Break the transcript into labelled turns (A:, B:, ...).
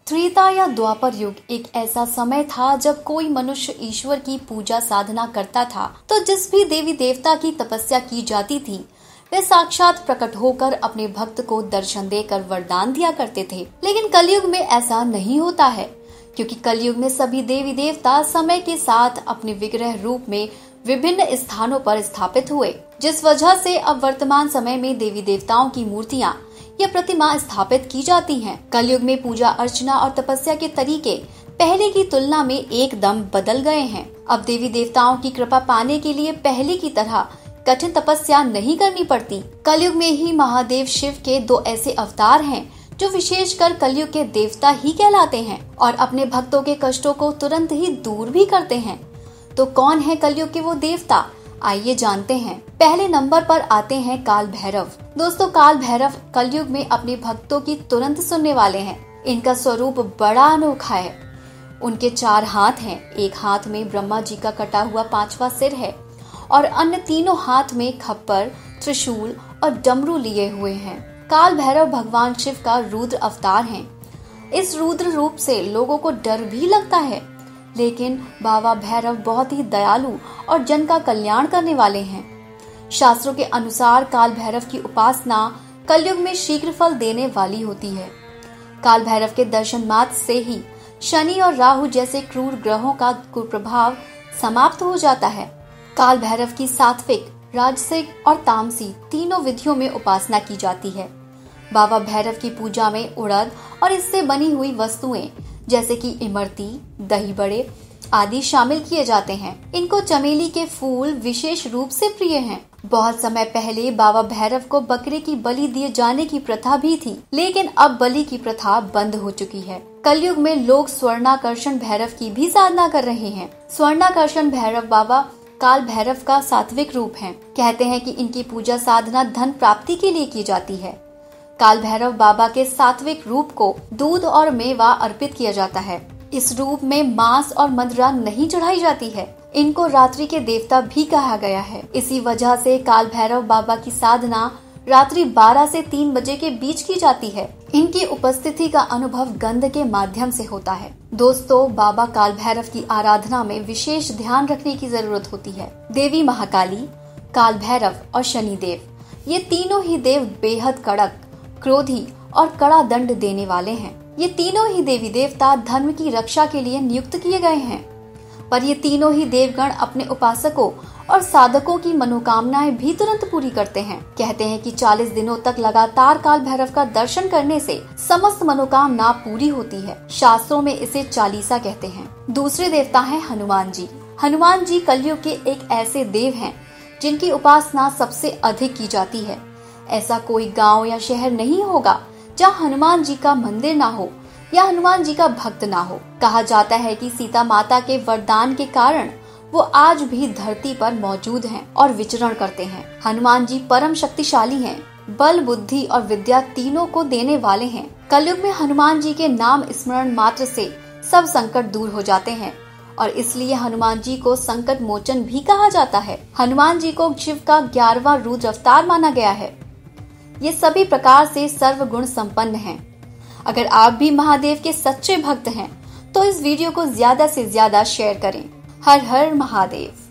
A: त्रेता या द्वापर युग एक ऐसा समय था जब कोई मनुष्य ईश्वर की पूजा साधना करता था तो जिस भी देवी देवता की तपस्या की जाती थी वे साक्षात प्रकट होकर अपने भक्त को दर्शन देकर वरदान दिया करते थे। लेकिन कलयुग में ऐसा नहीं होता है, क्योंकि कलयुग में सभी देवी देवता समय के साथ अपने विग्रह रूप में विभिन्न स्थानों पर स्थापित हुए, जिस वजह से अब वर्तमान समय में देवी देवताओं की मूर्तियां या प्रतिमा स्थापित की जाती हैं। कलयुग में पूजा अर्चना और तपस्या के तरीके पहले की तुलना में एकदम बदल गए हैं। अब देवी देवताओं की कृपा पाने के लिए पहले की तरह कठिन तपस्या नहीं करनी पड़ती। कलयुग में ही महादेव शिव के दो ऐसे अवतार हैं जो विशेषकर कलयुग के देवता ही कहलाते हैं और अपने भक्तों के कष्टों को तुरंत ही दूर भी करते हैं। तो कौन है कलयुग के वो देवता, आइए जानते हैं। पहले नंबर पर आते हैं काल भैरव। दोस्तों, काल भैरव कलयुग में अपने भक्तों की तुरंत सुनने वाले हैं। इनका स्वरूप बड़ा अनोखा है। उनके 4 हाथ हैं। एक हाथ में ब्रह्मा जी का कटा हुआ 5वां सिर है और अन्य तीनों हाथ में खप्पर, त्रिशूल और डमरू लिए हुए हैं। काल भैरव भगवान शिव का रुद्र अवतार हैं। इस रुद्र रूप से लोगों को डर भी लगता है, लेकिन बाबा भैरव बहुत ही दयालु और जन का कल्याण करने वाले हैं। शास्त्रों के अनुसार काल भैरव की उपासना कलयुग में शीघ्र फल देने वाली होती है। काल भैरव के दर्शन मात्र से ही शनि और राहु जैसे क्रूर ग्रहों का कुप्रभाव समाप्त हो जाता है। काल भैरव की सात्विक, राजसिक और तामसी तीनों विधियों में उपासना की जाती है। बाबा भैरव की पूजा में उड़द और इससे बनी हुई वस्तुएं जैसे कि इमरती, दही बड़े आदि शामिल किए जाते हैं। इनको चमेली के फूल विशेष रूप से प्रिय हैं। बहुत समय पहले बाबा भैरव को बकरे की बलि दिए जाने की प्रथा भी थी, लेकिन अब बलि की प्रथा बंद हो चुकी है। कलयुग में लोग स्वर्णाकर्षण भैरव की भी साधना कर रहे हैं। स्वर्णाकर्षण भैरव बाबा काल भैरव का सात्विक रूप है। कहते हैं कि इनकी पूजा साधना धन प्राप्ति के लिए की जाती है। काल भैरव बाबा के सात्विक रूप को दूध और मेवा अर्पित किया जाता है। इस रूप में मांस और मदिरा नहीं चढ़ाई जाती है। इनको रात्रि के देवता भी कहा गया है। इसी वजह से काल भैरव बाबा की साधना रात्रि 12 से 3 बजे के बीच की जाती है। इनकी उपस्थिति का अनुभव गंध के माध्यम से होता है। दोस्तों, बाबा काल भैरव की आराधना में विशेष ध्यान रखने की जरूरत होती है। देवी महाकाली, काल भैरव और शनिदेव, ये तीनों ही देव बेहद कड़क, क्रोधी और कड़ा दंड देने वाले हैं। ये तीनों ही देवी देवता धर्म की रक्षा के लिए नियुक्त किए गए हैं, पर ये तीनों ही देवगण अपने उपासकों और साधकों की मनोकामनाएं भी तुरंत पूरी करते हैं। कहते हैं कि 40 दिनों तक लगातार काल भैरव का दर्शन करने से समस्त मनोकामना पूरी होती है। शास्त्रों में इसे चालीसा कहते हैं। दूसरे देवता हैं हनुमान जी। हनुमान जी कलयुग के एक ऐसे देव हैं जिनकी उपासना सबसे अधिक की जाती है। ऐसा कोई गांव या शहर नहीं होगा जहां हनुमान जी का मंदिर ना हो या हनुमान जी का भक्त ना हो। कहा जाता है कि सीता माता के वरदान के कारण वो आज भी धरती पर मौजूद हैं और विचरण करते हैं। हनुमान जी परम शक्तिशाली हैं, बल, बुद्धि और विद्या तीनों को देने वाले हैं। कलयुग में हनुमान जी के नाम स्मरण मात्र से सब संकट दूर हो जाते हैं और इसलिए हनुमान जी को संकट मोचन भी कहा जाता है। हनुमान जी को शिव का 11वां रुद्र अवतार माना गया है। ये सभी प्रकार से सर्वगुण संपन्न हैं। अगर आप भी महादेव के सच्चे भक्त हैं तो इस वीडियो को ज्यादा से ज्यादा शेयर करें। हर हर महादेव।